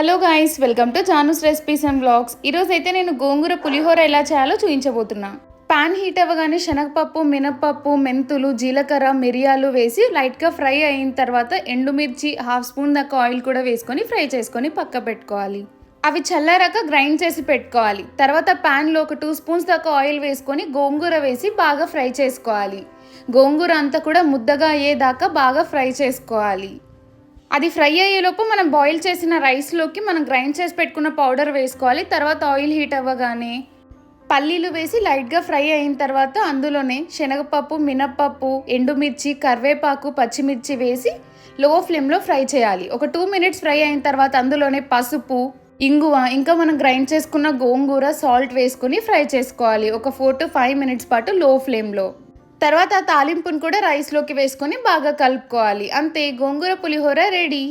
Hello guys, welcome to Janu's recipes and vlogs. ఈరోజు అయితే నేను గోంగూర పులిహోర ఎలా చేయాలో చూపించబోతున్నా. పాన్ హీట్ అవ్వగానే శనగపప్పు, మినప్పప్పు, మెంతులు, జీలకర్ర, మిరియాలు వేసి లైట్గా ఫ్రై అయిన తర్వాత ఎండుమిర్చి హాఫ్ స్పూన్ దాకా ఆయిల్ కూడా వేసుకొని ఫ్రై చేసుకొని పక్క పెట్టుకోవాలి. అవి చల్లారాక గ్రైండ్ చేసి పెట్టుకోవాలి. తర్వాత ప్యాన్లో ఒక 2 స్పూన్స్ దాకా ఆయిల్ వేసుకొని గోంగూర వేసి బాగా ఫ్రై చేసుకోవాలి. గోంగూర అంతా కూడా ముద్దగా అయ్యేదాకా బాగా ఫ్రై చేసుకోవాలి. అది ఫ్రై అయ్యేలోపు మనం బాయిల్ చేసిన రైస్లోకి మనం గ్రైండ్ చేసి పెట్టుకున్న పౌడర్ వేసుకోవాలి. తర్వాత ఆయిల్ హీట్ అవ్వగానే పల్లీలు వేసి లైట్గా ఫ్రై అయిన తర్వాత అందులోనే శనగపప్పు, మినప్పప్పు, ఎండుమిర్చి, కరివేపాకు, పచ్చిమిర్చి వేసి లో ఫ్లేమ్లో ఫ్రై చేయాలి. ఒక 2 మినిట్స్ ఫ్రై అయిన తర్వాత అందులోనే పసుపు, ఇంగువ, ఇంకా మనం గ్రైండ్ చేసుకున్న గోంగూర, సాల్ట్ వేసుకుని ఫ్రై చేసుకోవాలి. ఒక 4 to 5 మినిట్స్ పాటు లో ఫ్లేమ్లో. తర్వాత తాలింపును కూడా రైస్లోకి వేసుకొని బాగా కలుపుకోవాలి. అంతే, గోంగూర పులిహోర రెడీ.